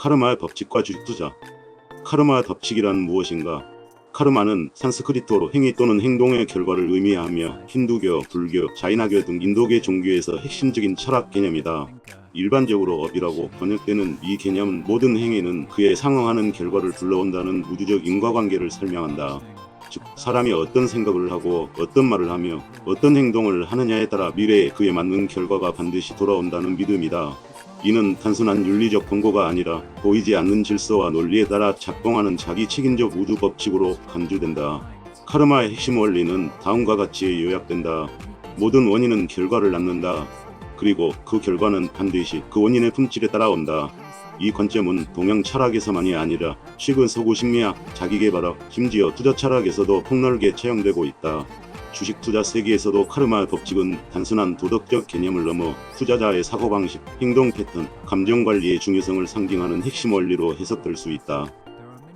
카르마의 법칙과 주식 투자. 카르마 법칙이란 무엇인가? 카르마는 산스크리트어로 행위 또는 행동의 결과를 의미하며 힌두교, 불교, 자이나교 등 인도계 종교에서 핵심적인 철학 개념이다. 일반적으로 업이라고 번역되는 이 개념은 모든 행위는 그에 상응하는 결과를 불러온다는 우주적 인과관계를 설명한다. 즉, 사람이 어떤 생각을 하고 어떤 말을 하며 어떤 행동을 하느냐에 따라 미래에 그에 맞는 결과가 반드시 돌아온다는 믿음이다. 이는 단순한 윤리적 권고가 아니라 보이지 않는 질서와 논리에 따라 작동하는 자기 책임적 우주 법칙으로 간주된다. 카르마의 핵심 원리는 다음과 같이 요약된다. 모든 원인은 결과를 낳는다. 그리고 그 결과는 반드시 그 원인의 품질에 따라온다. 이 관점은 동양 철학에서만이 아니라 최근 서구 심리학, 자기계발학, 심지어 투자 철학에서도 폭넓게 차용되고 있다. 주식 투자 세계에서도 카르마의 법칙은 단순한 도덕적 개념을 넘어 투자자의 사고방식, 행동 패턴, 감정관리의 중요성을 상징하는 핵심 원리로 해석될 수 있다.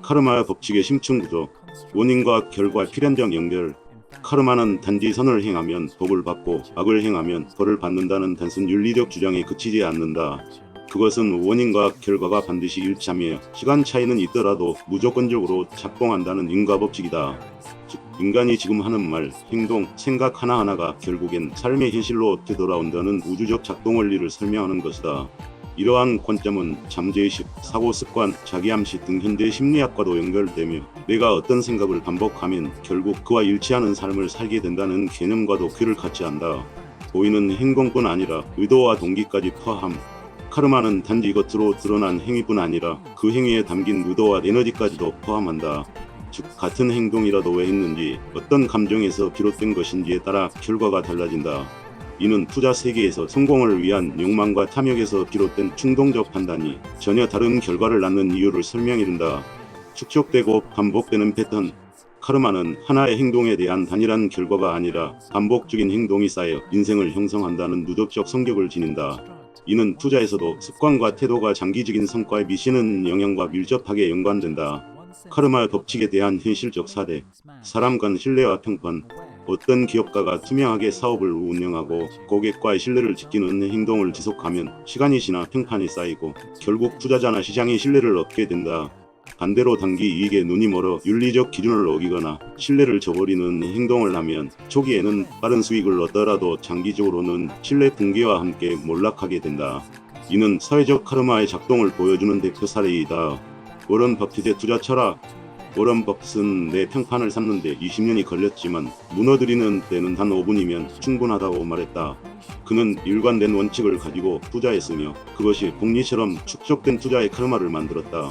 카르마의 법칙의 심층구조, 원인과 결과의 필연적 연결. 카르마는 단지 선을 행하면 복을 받고 악을 행하면 벌을 받는다는 단순 윤리적 주장에 그치지 않는다. 그것은 원인과 결과가 반드시 일치하며 시간 차이는 있더라도 무조건적으로 작동한다는 인과법칙이다. 즉, 인간이 지금 하는 말, 행동, 생각 하나하나가 결국엔 삶의 현실로 되돌아온다는 우주적 작동 원리를 설명하는 것이다. 이러한 관점은 잠재의식, 사고습관, 자기암시 등 현대 심리학과도 연결되며 내가 어떤 생각을 반복하면 결국 그와 일치하는 삶을 살게 된다는 개념과도 궤를 같이 한다. 보이는 행동뿐 아니라 의도와 동기까지 포함. 카르마는 단지 겉으로 드러난 행위뿐 아니라 그 행위에 담긴 의도와 에너지까지도 포함한다. 즉, 같은 행동이라도 왜 했는지, 어떤 감정에서 비롯된 것인지에 따라 결과가 달라진다. 이는 투자 세계에서 성공을 위한 욕망과 탐욕에서 비롯된 충동적 판단이 전혀 다른 결과를 낳는 이유를 설명해준다. 축적되고 반복되는 패턴. 카르마는 하나의 행동에 대한 단일한 결과가 아니라 반복적인 행동이 쌓여 인생을 형성한다는 누적적 성격을 지닌다. 이는 투자에서도 습관과 태도가 장기적인 성과에 미치는 영향과 밀접하게 연관된다. 카르마의 법칙에 대한 현실적 사례. 사람 간 신뢰와 평판. 어떤 기업가가 투명하게 사업을 운영하고 고객과의 신뢰를 지키는 행동을 지속하면 시간이 지나 평판이 쌓이고 결국 투자자나 시장이 신뢰를 얻게 된다. 반대로 단기 이익에 눈이 멀어 윤리적 기준을 어기거나 신뢰를 저버리는 행동을 하면 초기에는 빠른 수익을 얻더라도 장기적으로는 신뢰 붕괴와 함께 몰락하게 된다. 이는 사회적 카르마의 작동을 보여주는 대표 사례이다. 워런 버핏의 투자 철학. 워런 버핏은 내 평판을 쌓는데 20년이 걸렸지만 무너뜨리는 데는 단 5분이면 충분하다고 말했다. 그는 일관된 원칙을 가지고 투자했으며 그것이 복리처럼 축적된 투자의 카르마를 만들었다.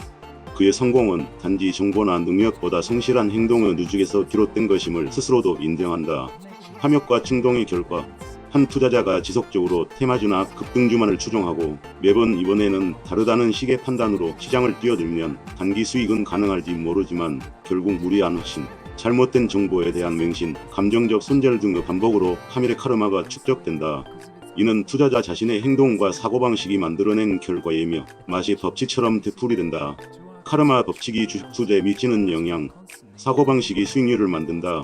그의 성공은 단지 정보나 능력보다 성실한 행동의 누적에서 비롯된 것임을 스스로도 인정한다. 탐욕과 충동의 결과. 한 투자자가 지속적으로 테마주나 급등주만을 추종하고 매번 이번에는 다르다는 식의 판단으로 시장을 뛰어들면 단기 수익은 가능할지 모르지만 결국 무리한 확신, 잘못된 정보에 대한 맹신, 감정적 손절 등의 반복으로 파멸의 카르마가 축적된다. 이는 투자자 자신의 행동과 사고방식이 만들어낸 결과이며 마치 법칙처럼 되풀이된다. 카르마 법칙이 주식 투자에 미치는 영향. 사고방식이 수익률을 만든다.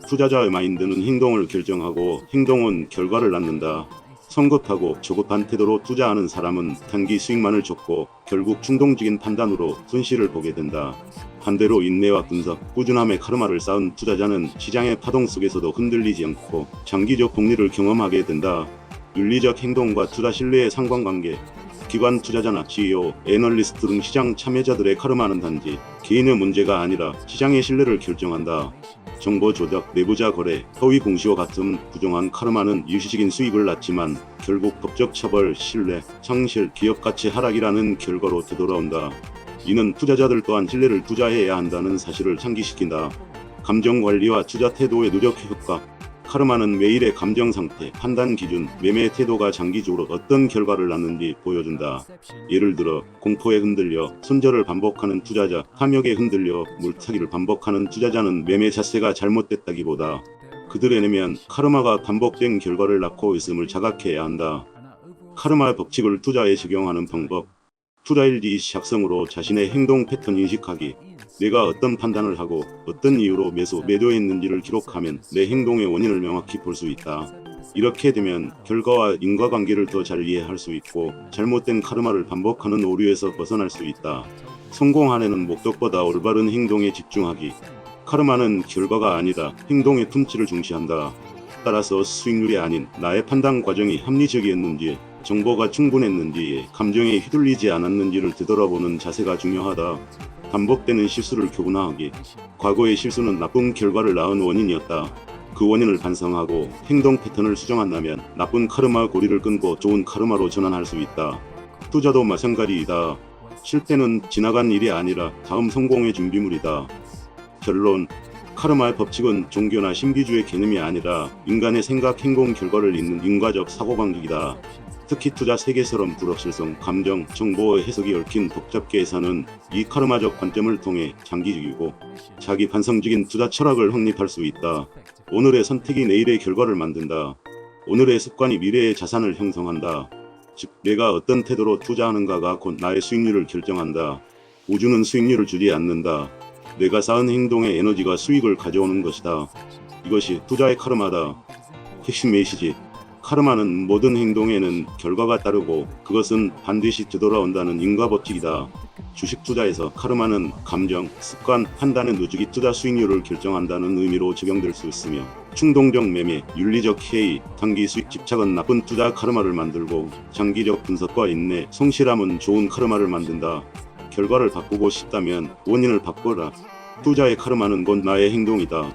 투자자의 마인드는 행동을 결정하고 행동은 결과를 낳는다. 성급하고 조급한 태도로 투자하는 사람은 단기 수익만을 쫓고 결국 충동적인 판단으로 손실을 보게 된다. 반대로 인내와 분석, 꾸준함의 카르마를 쌓은 투자자는 시장의 파동 속에서도 흔들리지 않고 장기적 복리를 경험하게 된다. 윤리적 행동과 투자 신뢰의 상관관계. 기관 투자자나 CEO, 애널리스트 등 시장 참여자들의 카르마는 단지 개인의 문제가 아니라 시장의 신뢰를 결정한다. 정보 조작, 내부자 거래, 허위 공시와 같은 부정한 카르마는 일시적인 수익을 낳지만 결국 법적 처벌, 신뢰, 상실, 기업 가치 하락이라는 결과로 되돌아온다. 이는 투자자들 또한 신뢰를 투자해야 한다는 사실을 상기시킨다. 감정 관리와 투자 태도의 누적 효과. 카르마는 매일의 감정 상태, 판단 기준, 매매 태도가 장기적으로 어떤 결과를 낳는지 보여준다. 예를 들어 공포에 흔들려 손절을 반복하는 투자자, 탐욕에 흔들려 물타기를 반복하는 투자자는 매매 자세가 잘못됐다기보다 그들의 내면 카르마가 반복된 결과를 낳고 있음을 자각해야 한다. 카르마의 법칙을 투자에 적용하는 방법. 투자일지 작성으로 자신의 행동 패턴 인식하기. 내가 어떤 판단을 하고 어떤 이유로 매수, 매도했는지를 기록하면 내 행동의 원인을 명확히 볼 수 있다. 이렇게 되면 결과와 인과관계를 더 잘 이해할 수 있고 잘못된 카르마를 반복하는 오류에서 벗어날 수 있다. 성공하려는 목적보다 올바른 행동에 집중하기. 카르마는 결과가 아니다. 행동의 품질을 중시한다. 따라서 수익률이 아닌 나의 판단 과정이 합리적이었는지, 정보가 충분했는지, 감정에 휘둘리지 않았는지를 되돌아보는 자세가 중요하다. 반복되는 실수를 교훈하기. 과거의 실수는 나쁜 결과를 낳은 원인이었다. 그 원인을 반성하고 행동 패턴을 수정한다면 나쁜 카르마 고리를 끊고 좋은 카르마로 전환할 수 있다. 투자도 마찬가지이다. 실패는 지나간 일이 아니라 다음 성공의 준비물이다. 결론. 카르마의 법칙은 종교나 신비주의 개념이 아니라 인간의 생각, 행동, 결과를 잇는 인과적 사고방식이다. 특히 투자 세계처럼 불확실성, 감정, 정보의 해석이 얽힌 복잡 계산은 이 카르마적 관점을 통해 장기적이고 자기 반성적인 투자 철학을 확립할 수 있다. 오늘의 선택이 내일의 결과를 만든다. 오늘의 습관이 미래의 자산을 형성한다. 즉, 내가 어떤 태도로 투자하는가가 곧 나의 수익률을 결정한다. 우주는 수익률을 주지 않는다. 내가 쌓은 행동의 에너지가 수익을 가져오는 것이다. 이것이 투자의 카르마다. 핵심 메시지. 카르마는 모든 행동에는 결과가 따르고 그것은 반드시 되돌아온다는 인과법칙이다. 주식 투자에서 카르마는 감정, 습관, 판단의 누적이 투자 수익률을 결정한다는 의미로 적용될 수 있으며, 충동적 매매, 윤리적 해이, 단기 수익 집착은 나쁜 투자 카르마를 만들고 장기적 분석과 인내, 성실함은 좋은 카르마를 만든다. 결과를 바꾸고 싶다면 원인을 바꿔라. 투자의 카르마는 곧 나의 행동이다.